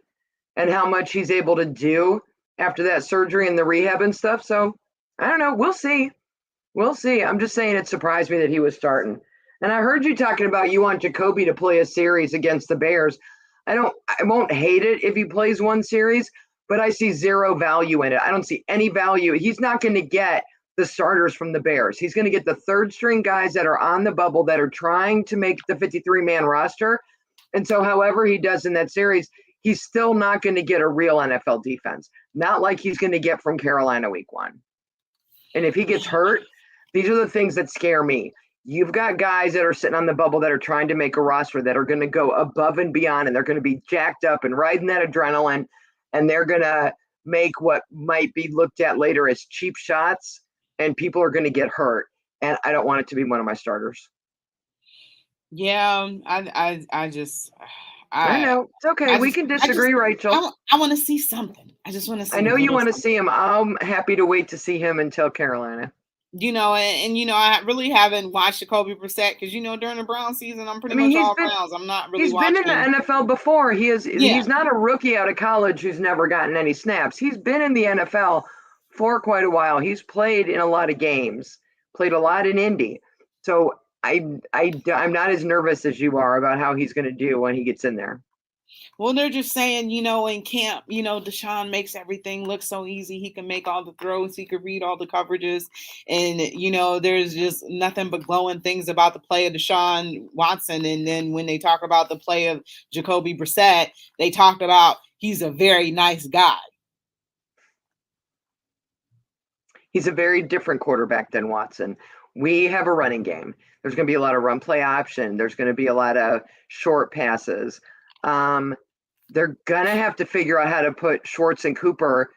and how much he's able to do after that surgery and the rehab and stuff. So, I don't know. We'll see. I'm just saying it surprised me that he was starting. And I heard you talking about you want Jacoby to play a series against the Bears. I won't hate it if he plays one series, but I see zero value in it. I don't see any value. He's not going to get the starters from the Bears. He's going to get the third string guys that are on the bubble that are trying to make the 53-man roster. And so however he does in that series, he's still not going to get a real NFL defense. Not like he's going to get from Carolina week 1. And if he gets hurt, these are the things that scare me. You've got guys that are sitting on the bubble that are trying to make a roster that are going to go above and beyond, and they're going to be jacked up and riding that adrenaline, and they're going to make what might be looked at later as cheap shots, and people are going to get hurt. And I don't want it to be one of my starters. Yeah, I know. It's okay. We can disagree, Rachel. I want to see something. I just want to see. I know you want to see him. I'm happy to wait to see him until Carolina. I really haven't watched Jacoby Brissett because during the Brown season I'm pretty much all Browns. I'm not really. He's been in the NFL before. He's not a rookie out of college who's never gotten any snaps. He's been in the NFL for quite a while. He's played in a lot of games. Played a lot in Indy. So I'm not as nervous as you are about how he's going to do when he gets in there. Well, they're just saying, in camp, Deshaun makes everything look so easy. He can make all the throws. He can read all the coverages. And, there's just nothing but glowing things about the play of Deshaun Watson. And then when they talk about the play of Jacoby Brissett, they talked about he's a very nice guy. He's a very different quarterback than Watson. We have a running game. There's going to be a lot of run play option. There's going to be a lot of short passes. They're going to have to figure out how to put Schwartz and Cooper,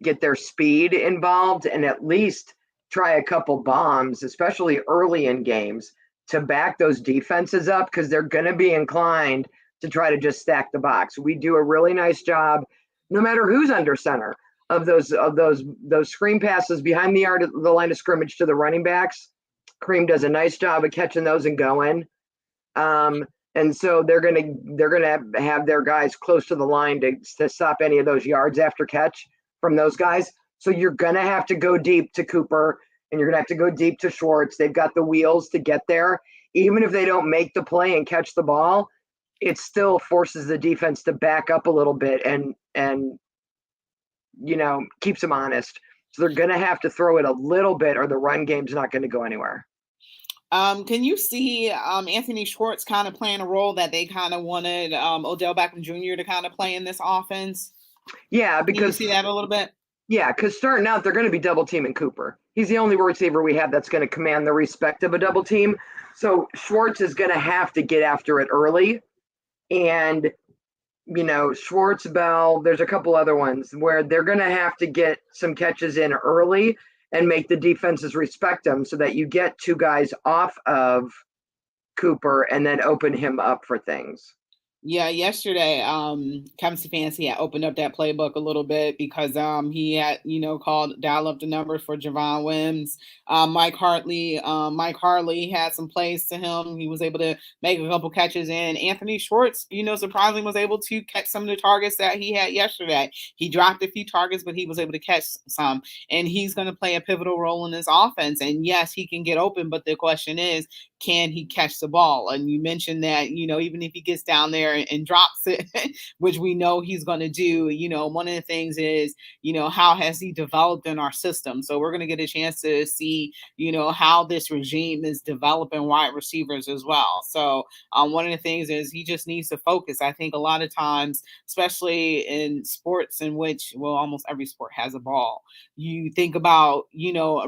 get their speed involved, and at least try a couple bombs, especially early in games, to back those defenses up, because they're going to be inclined to try to just stack the box. We do a really nice job, no matter who's under center, of those screen passes behind the line of scrimmage to the running backs. Kareem does a nice job of catching those and going. And so they're gonna have their guys close to the line to stop any of those yards after catch from those guys. So you're gonna have to go deep to Cooper, and you're gonna have to go deep to Schwartz. They've got the wheels to get there. Even if they don't make the play and catch the ball, it still forces the defense to back up a little bit and keeps them honest. So they're gonna have to throw it a little bit, or the run game's not going to go anywhere. Can you see Anthony Schwartz kind of playing a role that they kind of wanted Odell Beckham Jr. to kind of play in this offense? Yeah, because can you see that a little bit? Yeah, because starting out, they're going to be double teaming Cooper. He's the only receiver we have that's going to command the respect of a double team. So Schwartz is going to have to get after it early. And, Schwartz, Bell, there's a couple other ones where they're going to have to get some catches in early and make the defenses respect them, so that you get two guys off of Cooper and then open him up for things. Yeah, yesterday, Kevin Stefanski had opened up that playbook a little bit because he had, called dial up the numbers for Javon Wims. Mike Hartley had some plays to him. He was able to make a couple catches, and Anthony Schwartz, surprisingly was able to catch some of the targets that he had yesterday. He dropped a few targets, but he was able to catch some, and he's going to play a pivotal role in this offense. And yes, he can get open, but the question is, can he catch the ball? And you mentioned that, even if he gets down there and drops it, which we know he's going to do, one of the things is, how has he developed in our system? So we're going to get a chance to see, how this regime is developing wide receivers as well. So one of the things is he just needs to focus. I think a lot of times, especially in sports in which, well, almost every sport has a ball, you think about,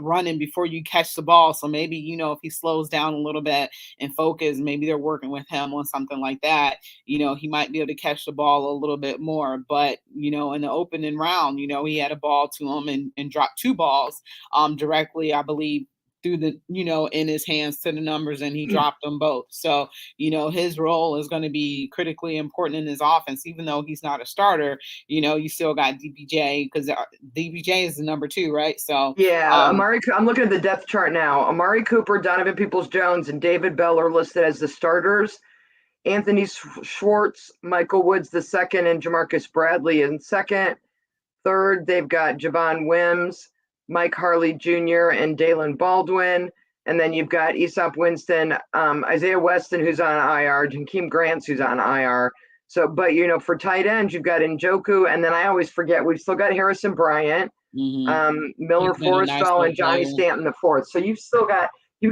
running before you catch the ball. So maybe, if he slows down a little bit and focus, maybe they're working with him on something like that, he might be able to catch the ball a little bit more. But, in the opening round, he had a ball to him and dropped two balls directly, I believe, through the, in his hands to the numbers, and he dropped them both. So, his role is going to be critically important in his offense, even though he's not a starter. You still got DPJ, because DPJ is the number 2, right? So yeah, I'm looking at the depth chart now. Amari Cooper, Donovan Peoples-Jones, and David Bell are listed as the starters. Anthony Schwartz, Michael Woods the second, and Jamarcus Bradley in second. Third, they've got Javon Wims, Mike Harley Jr., and Dalen Baldwin. And then you've got Aesop Winston, Isaiah Weston, who's on IR, Jakeem Grants, who's on IR. So, but, for tight ends, you've got Njoku, and then I always forget, we've still got Harrison Bryant, Miller Forrestal, and Johnny Stanton the fourth. So you've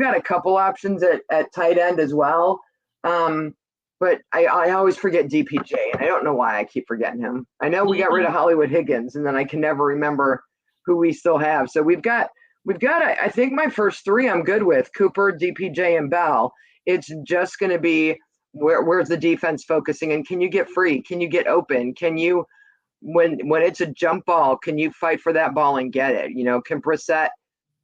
got a couple options at tight end as well. But I always forget DPJ, and I don't know why I keep forgetting him. I know we got rid of Hollywood Higgins, and then I can never remember who we still have. So we've got. I think my first three I'm good with: Cooper, DPJ, and Bell. It's just going to be where's the defense focusing, and can you get free? Can you get open? Can you, when it's a jump ball, can you fight for that ball and get it? Can Brissett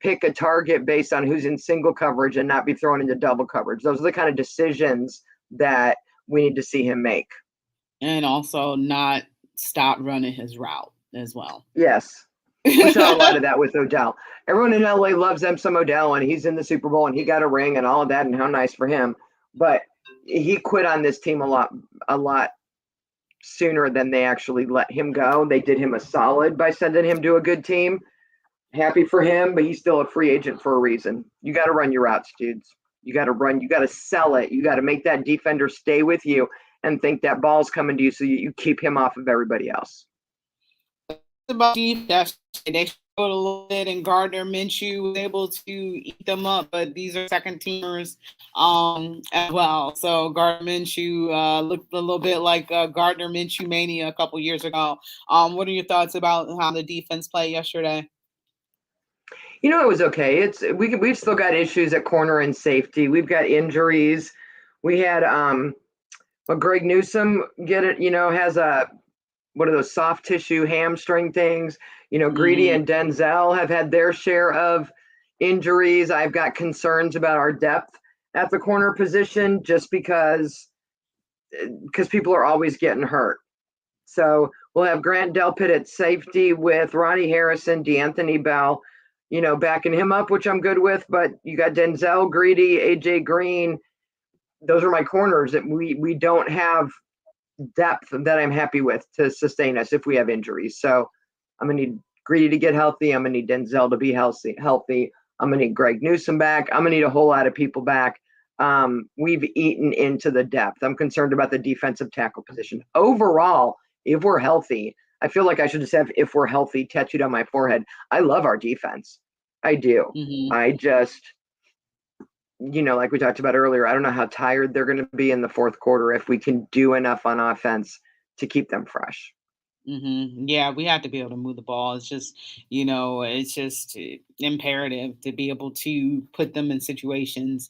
pick a target based on who's in single coverage and not be thrown into double coverage? Those are the kind of decisions that we need to see him make. And also not stop running his route as well. Yes. We saw a lot of that with Odell. Everyone in LA loves them some Odell, and he's in the Super Bowl and he got a ring and all of that, and how nice for him. But he quit on this team a lot sooner than they actually let him go. They did him a solid by sending him to a good team. Happy for him, but he's still a free agent for a reason. You got to run your routes, dudes. You got to run. You got to sell it. You got to make that defender stay with you and think that ball's coming to you, so you keep him off of everybody else. About defense, they showed a little bit, and Gardner Minshew was able to eat them up, but these are second teamers as well. So Gardner Minshew looked a little bit like Gardner Minshew mania a couple years ago. What are your thoughts about how the defense played yesterday? It was okay. We've still got issues at corner and safety. We've got injuries. We had Greg Newsome has one of those soft tissue hamstring things. Greedy and Denzel have had their share of injuries. I've got concerns about our depth at the corner position, just because people are always getting hurt. So we'll have Grant Delpit at safety with Ronnie Harrison, DeAnthony Bell, backing him up, which I'm good with. But you got Denzel, Greedy, AJ Green. Those are my corners that we don't have depth that I'm happy with to sustain us if we have injuries. So I'm going to need Greedy to get healthy. I'm going to need Denzel to be healthy. I'm going to need Greg Newsome back. I'm going to need a whole lot of people back. We've eaten into the depth. I'm concerned about the defensive tackle position. Overall, if we're healthy, I feel like I should just have "if we're healthy" tattooed on my forehead. I love our defense. I do. I just, like we talked about earlier, I don't know how tired they're going to be in the fourth quarter if we can do enough on offense to keep them fresh. Yeah, we have to be able to move the ball. It's just, imperative to be able to put them in situations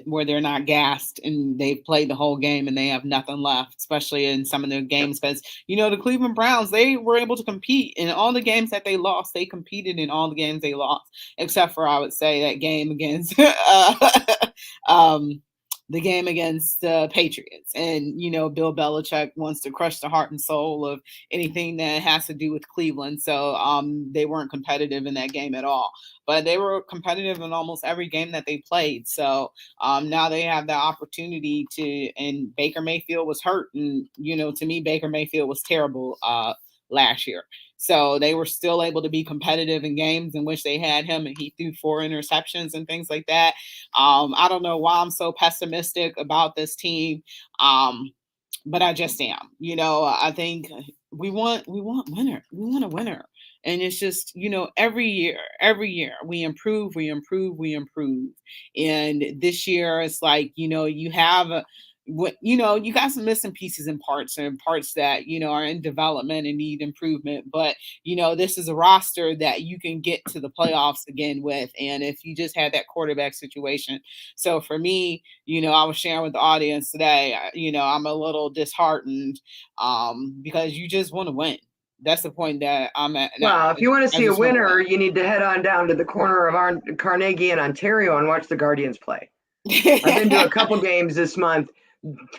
where they're not gassed and they've played the whole game and they have nothing left, especially in some of their games. Because, the Cleveland Browns, they were able to compete in all the games that they lost. They competed in all the games they lost, except for, I would say, that game against the game against the Patriots. And, Bill Belichick wants to crush the heart and soul of anything that has to do with Cleveland. So they weren't competitive in that game at all. But they were competitive in almost every game that they played. So now they have the opportunity and Baker Mayfield was hurt. And, to me, Baker Mayfield was terrible last year. So they were still able to be competitive in games in which they had him and he threw 4 interceptions and things like that. I don't know why I'm so pessimistic about this team. But I just am. I think we want winner. We want a winner. And it's just, every year we improve. And this year it's like, you have you got some missing pieces and parts that, are in development and need improvement. But, this is a roster that you can get to the playoffs again with. And if you just had that quarterback situation. So for me, I was sharing with the audience today, I'm a little disheartened because you just want to win. That's the point that I'm at now. Well, if you want to see a winner, you need to head on down to the corner of Carnegie in Ontario and watch the Guardians play. I've been to a couple games this month.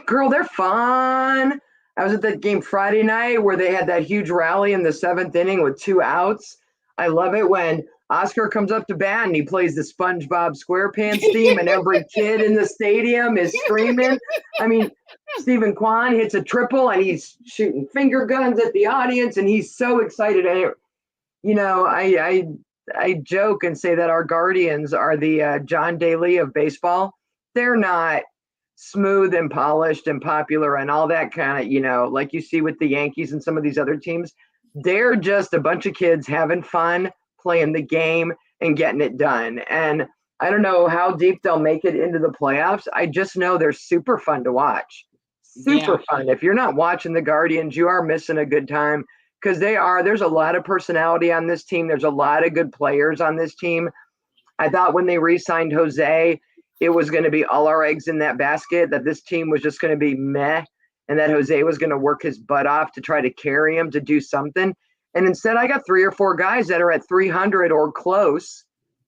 Girl, they're fun. I was at that game Friday night where they had that huge rally in the 7th inning with 2 outs. I love it when Oscar comes up to bat and he plays the SpongeBob SquarePants theme and every kid in the stadium is screaming. I mean, Stephen Kwan hits a triple and he's shooting finger guns at the audience and he's so excited. And I joke and say that our Guardians are the John Daly of baseball. They're not smooth and polished and popular and all that kind of, like you see with the Yankees and some of these other teams. They're just a bunch of kids having fun, playing the game and getting it done. And I don't know how deep they'll make it into the playoffs. I just know they're super fun to watch. Super fun. If you're not watching the Guardians, you are missing a good time because there's a lot of personality on this team. There's a lot of good players on this team. I thought when they re-signed Jose, it was going to be all our eggs in that basket, that this team was just going to be meh, and that Jose was going to work his butt off to try to carry him to do something. And instead, I got 3 or 4 guys that are at 300 or close.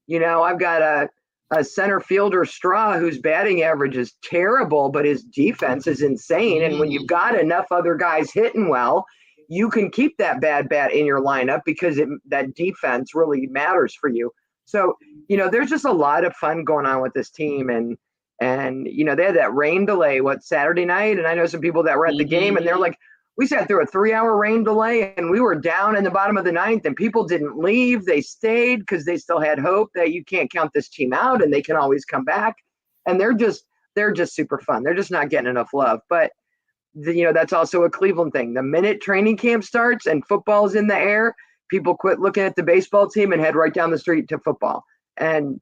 I've got a center fielder, Straw, whose batting average is terrible, but his defense is insane. And when you've got enough other guys hitting well, you can keep that bad bat in your lineup because that defense really matters for you. So, there's just a lot of fun going on with this team. And they had that rain delay, Saturday night? And I know some people that were at the game and they're like, we sat through a 3-hour rain delay and we were down in the bottom of the 9th and people didn't leave. They stayed because they still had hope that you can't count this team out and they can always come back. And they're just super fun. They're just not getting enough love. But, that's also a Cleveland thing. The minute training camp starts and football's in the air, people quit looking at the baseball team and head right down the street to football. And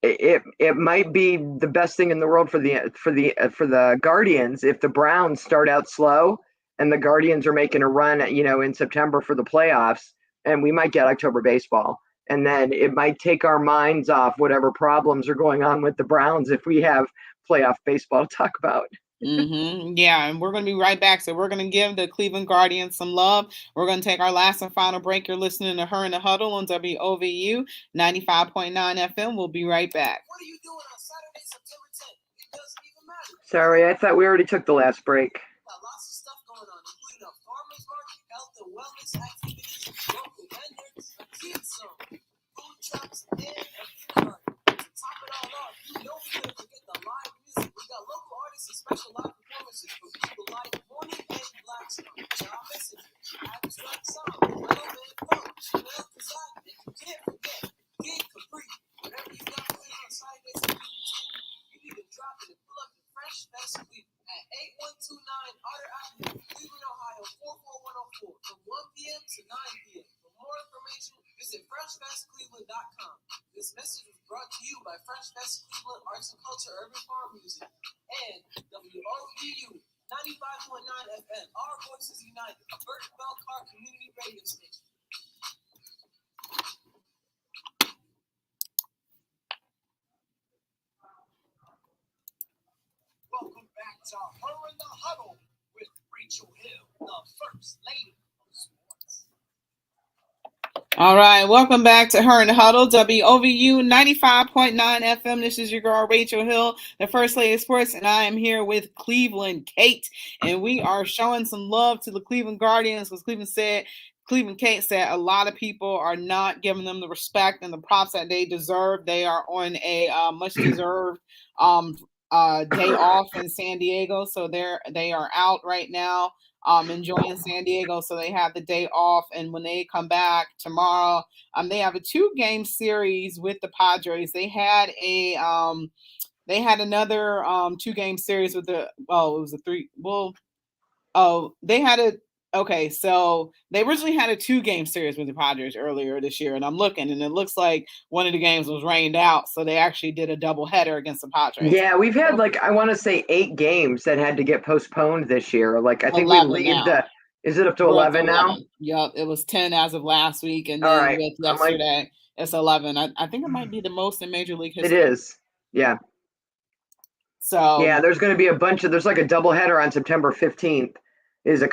it might be the best thing in the world for the Guardians if the Browns start out slow and the Guardians are making a run, in September for the playoffs, and we might get October baseball. And then it might take our minds off whatever problems are going on with the Browns if we have playoff baseball to talk about. Yeah, and we're going to be right back. So we're going to give the Cleveland Guardians some love. We're going to take our last and final break. You're listening to Her in the Huddle on WOVU 95.9 FM. We'll be right back. What are you doing on Saturday, September 10th? It doesn't even matter. Sorry, I thought we already took the last break. Got lots of stuff going on, including a farmer's market, health and wellness activities, local vendors, a kids zone, food trucks, and a beauty garden. To top it all off, we can't forget the live music. We got local artists and special live performances from people like Morning and Blackstone, John Messenger, Abstract Sound, Little Man Funk, Chanel Kazan, and you can't forget Gig Capri. Whatever you got going on Saturday, September 10th, you need to drop it and pull up the Fresh Fest Cleveland at 8129 Otter Avenue, Cleveland, Ohio 44104 from 1 p.m. to 9 p.m. For more information, visit freshfestcleveland.com. This message was brought to you by Fresh Fest Cleveland Arts and Culture Urban Farm Music and WOVU 95.9 FM. Our voices unite. A Burt Belcar community radio station. Welcome back to Her in the Huddle with Rachel Hill, the First Lady of Sports. All right, welcome back to Her and Huddle, WOVU 95.9 FM. This is your girl, Rachel Hill, the First Lady of Sports, and I am here with Cleveland Kate. And we are showing some love to the Cleveland Guardians because Cleveland Kate said a lot of people are not giving them the respect and the props that they deserve. They are on a much-deserved day off in San Diego, so they are out right now. Enjoying San Diego, so they have the day off. And when they come back tomorrow, they have a 2-game series with the Padres. They had another 2-game series with it was a 3. Okay, so they originally had a 2-game series with the Padres earlier this year, and I'm looking, and it looks like one of the games was rained out, so they actually did a doubleheader against the Padres. Yeah, we've had I want to say 8 games that had to get postponed this year. I think we leave is it up to 11 now? Yep, it was 10 as of last week, and then with yesterday, it's 11. I think it might be the most in Major League history. It is, yeah. So yeah, there's going to be there's like a doubleheader on September 15th. Is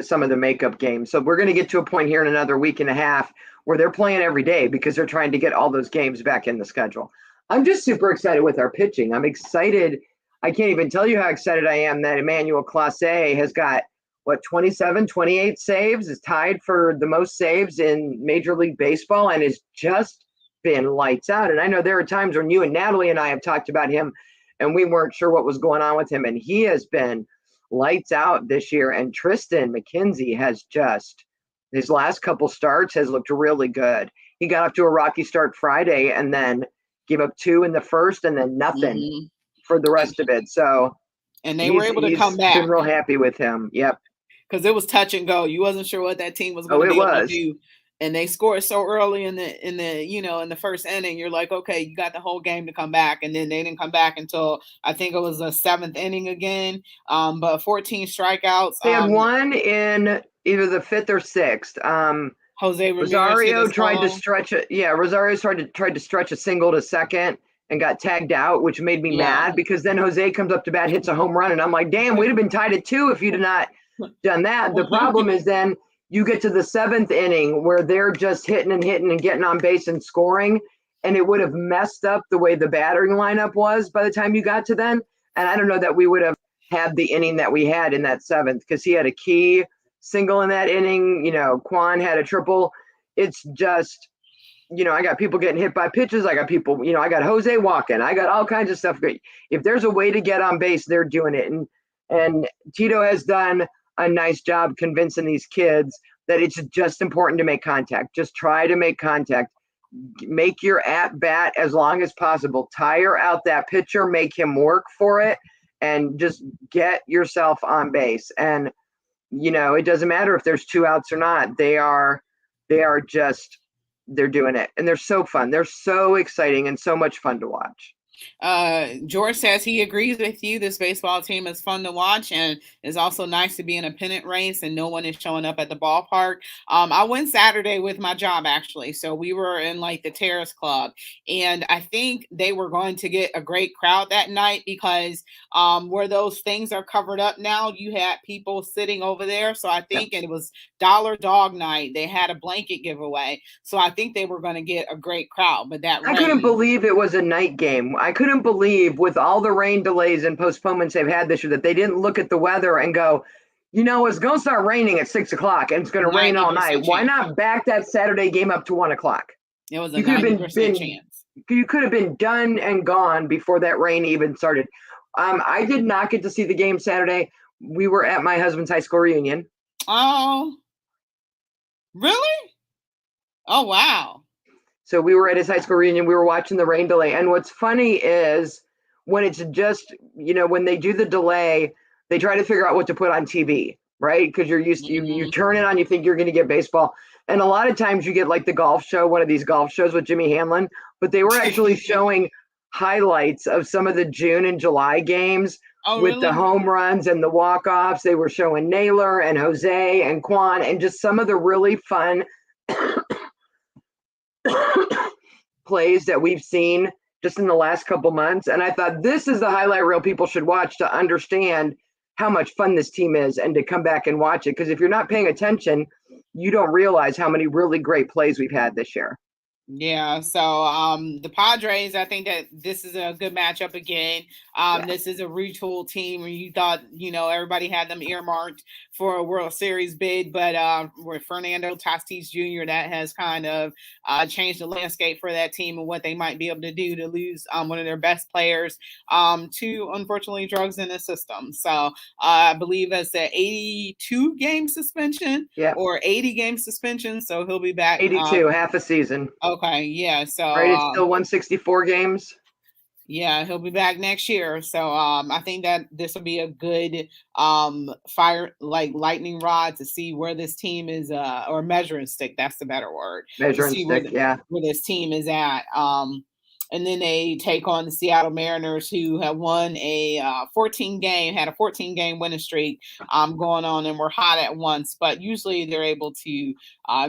some of the makeup games. So we're going to get to a point here in another week and a half where they're playing every day because they're trying to get all those games back in the schedule. I'm just super excited with our pitching. I'm excited. I can't even tell you how excited I am that Emmanuel Clase has got 27, 28 saves, is tied for the most saves in Major League Baseball, and has just been lights out. And I know there are times when you and Natalie and I have talked about him and we weren't sure what was going on with him, and he has been lights out this year. And Tristan McKenzie has his last couple starts has looked really good. He got off to a rocky start Friday and then gave up 2 in the first and then nothing for the rest of it. So and they were able to come back. Been real happy with him. Yep. Because it was touch and go. You wasn't sure what that team was going to be able to do. And they scored so early in the first inning. You're like, okay, you got the whole game to come back, and then they didn't come back until I think it was the 7th inning again. But 14 strikeouts. They had one in either the 5th or 6th. Jose Rosario tried to stretch it. Yeah, Rosario tried to stretch a single to second and got tagged out, which made me mad because then Jose comes up to bat, hits a home run, and I'm like, damn, we'd have been tied at 2 if you'd have not done that. The problem is then you get to the 7th inning where they're just hitting and getting on base and scoring, and it would have messed up the way the battering lineup was by the time you got to then. And I don't know that we would have had the inning that we had in that 7th because he had a key single in that inning. Quan had a triple. It's just, I got people getting hit by pitches. I got people, I got Jose walking. I got all kinds of stuff. If there's a way to get on base, they're doing it. And Tito has done a nice job convincing these kids that it's just important to make contact. Just try to make contact. Make your at bat as long as possible. Tire out that pitcher, make him work for it, and just get yourself on base. And it doesn't matter if there's 2 outs or not. They're doing it, and they're so fun. They're so exciting and so much fun to watch. George says he agrees with you. This baseball team is fun to watch, and it's also nice to be in a pennant race and no one is showing up at the ballpark. I went Saturday with my job, actually. So we were in the Terrace Club, and I think they were going to get a great crowd that night because where those things are covered up now, you had people sitting over there. So I think it was Dollar Dog Night. They had a blanket giveaway. So I think they were going to get a great crowd, but I couldn't believe it was a night game. I couldn't believe with all the rain delays and postponements they've had this year that they didn't look at the weather and go, it's going to start raining at 6 o'clock and it's going to rain all night. Chance. Why not back that Saturday game up to 1 o'clock? It was a 90% chance. You could have been done and gone before that rain even started. I did not get to see the game Saturday. We were at my husband's high school reunion. Oh, really? Oh, wow. So we were at his high school reunion. We were watching the rain delay. And what's funny is when it's just, when they do the delay, they try to figure out what to put on TV, right? Because you're used to, you turn it on, you think you're going to get baseball. And a lot of times you get the golf show, one of these golf shows with Jimmy Hamlin, but they were actually showing highlights of some of the June and July games with the home runs and the walk-offs. They were showing Naylor and Jose and Quan and just some of the really fun plays that we've seen just in the last couple months. And I thought this is the highlight reel people should watch to understand how much fun this team is and to come back and watch it. Because if you're not paying attention, you don't realize how many really great plays we've had this year. Yeah, so the Padres, I think that this is a good matchup again. This is a retool team where you thought, everybody had them earmarked for a World Series bid, but with Fernando Tatis Jr., that has kind of changed the landscape for that team and what they might be able to do to lose one of their best players to, unfortunately, drugs in the system. So I believe it's an 82 game suspension or 80 game suspension. So he'll be back. 82, half a season. Okay, yeah. So right, it's still 164 games. Yeah, he'll be back next year. So I think that this will be a good fire like lightning rod to see where this team is or measuring stick, that's the better word. Measuring stick, where this team is at. And then they take on the Seattle Mariners, who have won a 14 game winning streak going on, and were hot at once. But usually they're able to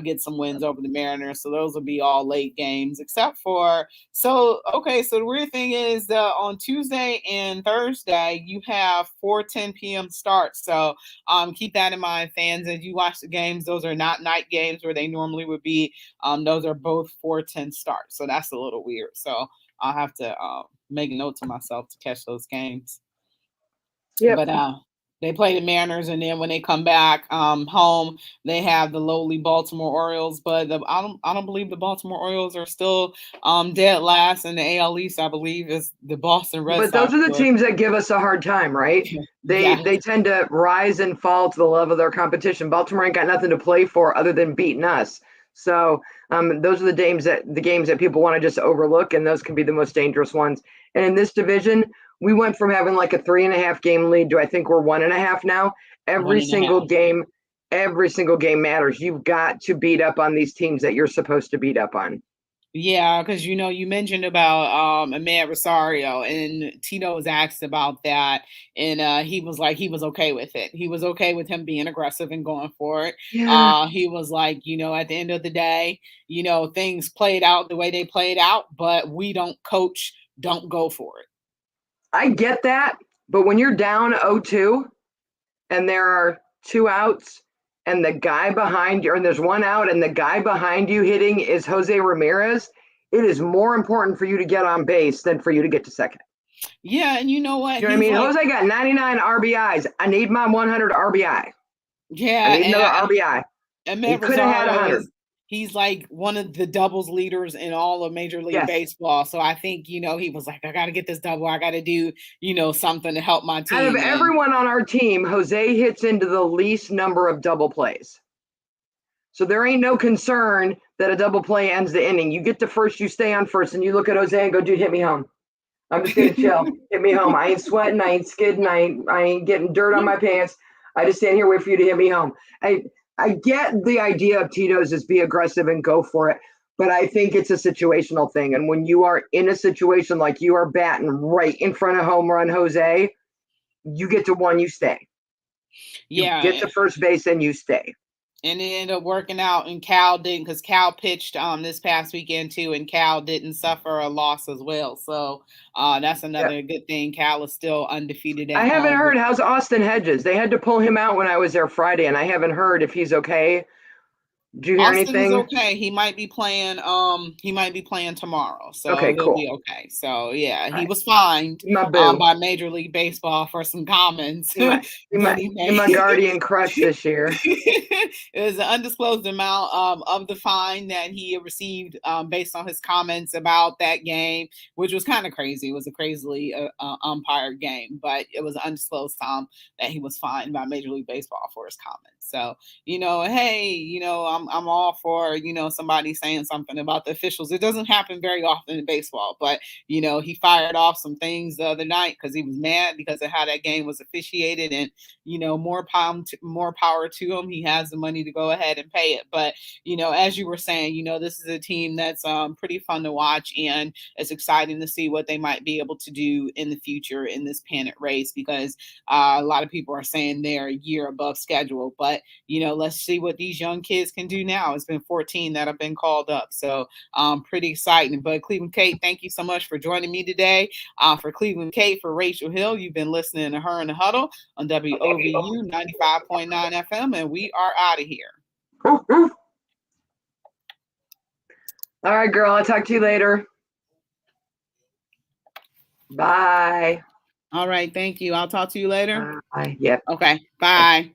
get some wins over the Mariners. So those will be all late games, except for so the weird thing is on Tuesday and Thursday you have 4:10 p.m. starts. So keep that in mind, fans, as you watch the games. Those are not night games where they normally would be. Those are both 4:10 starts. So that's a little weird. So I'll have to make a note to myself to catch those games. Yep. But they play the Mariners, and then when they come back home, they have the lowly Baltimore Orioles. But I don't believe the Baltimore Orioles are still dead last in the AL East. I believe is the Boston Red Sox. But those are the teams that give us a hard time, right? They tend to rise and fall to the level of their competition. Baltimore ain't got nothing to play for other than beating us. So those are the games that people want to just overlook, and those can be the most dangerous ones. And in this division, we went from having like a 3.5 game lead to I think we're 1.5 now. Every single game matters. You've got to beat up on these teams that you're supposed to beat up on. Yeah, because you mentioned about Ahmed Rosario, and Tito was asked about that, and he was like he was okay with it. He was okay with him being aggressive and going for it. Yeah. He was like, at the end of the day, things played out the way they played out, but we don't go for it. I get that, but when you're down 0-2 and there are 2 outs and the guy behind you, and there's 1 out and the guy behind you hitting is Jose Ramirez, it is more important for you to get on base than for you to get to second. Yeah, and you know what? You know what I mean? Jose got 99 RBIs. I need my 100 RBI. Yeah, I need another RBI. He could have had 100. He's like one of the doubles leaders in all of Major League Baseball. So I think, he was like, I got to get this double. I got to do, something to help my team. Out of everyone on our team, Jose hits into the least number of double plays. So there ain't no concern that a double play ends the inning. You get to first, you stay on first, and you look at Jose and go, dude, hit me home. I'm just going to chill. Hit me home. I ain't sweating. I ain't skidding. I ain't getting dirt on my pants. I just stand here, wait for you to hit me home. I get the idea of Tito's is be aggressive and go for it, but I think it's a situational thing. And when you are in a situation like you are batting right in front of home run Jose, you get to one, you stay. Yeah. You get to first base and you stay. And it ended up working out, and Cal didn't, because Cal pitched this past weekend too, and Cal didn't suffer a loss as well. So that's another good thing. Cal is still undefeated at I haven't home. heard. How's Austin Hedges? They had to pull him out when I was there Friday, and I haven't heard if he's okay. Did you hear Austin anything? is okay. He might be playing. He might be playing tomorrow. So okay, he'll cool. be okay. So yeah, he was fined by Major League Baseball for some comments. My guardian crush this year. It was an undisclosed amount of the fine that he received based on his comments about that game, which was kind of crazy. It was a crazily umpired game, but it was an undisclosed time that he was fined by Major League Baseball for his comments. So, hey, I'm all for, somebody saying something about the officials. It doesn't happen very often in baseball, but, he fired off some things the other night because he was mad because of how that game was officiated, and, more power to him. He has the money to go ahead and pay it. But, as you were saying, this is a team that's pretty fun to watch, and it's exciting to see what they might be able to do in the future in this pennant race, because a lot of people are saying they're a year above schedule, but let's see what these young kids can do now. It's been 14 that have been called up. So pretty exciting. But Cleveland Kate, thank you so much for joining me today. For Cleveland Kate, for Rachel Hill, you've been listening to Her in the Huddle on WOVU 95.9 FM, and we are out of here. All right, girl. I'll talk to you later. Bye. All right. Thank you. I'll talk to you later. Bye. Yep. Okay. Bye.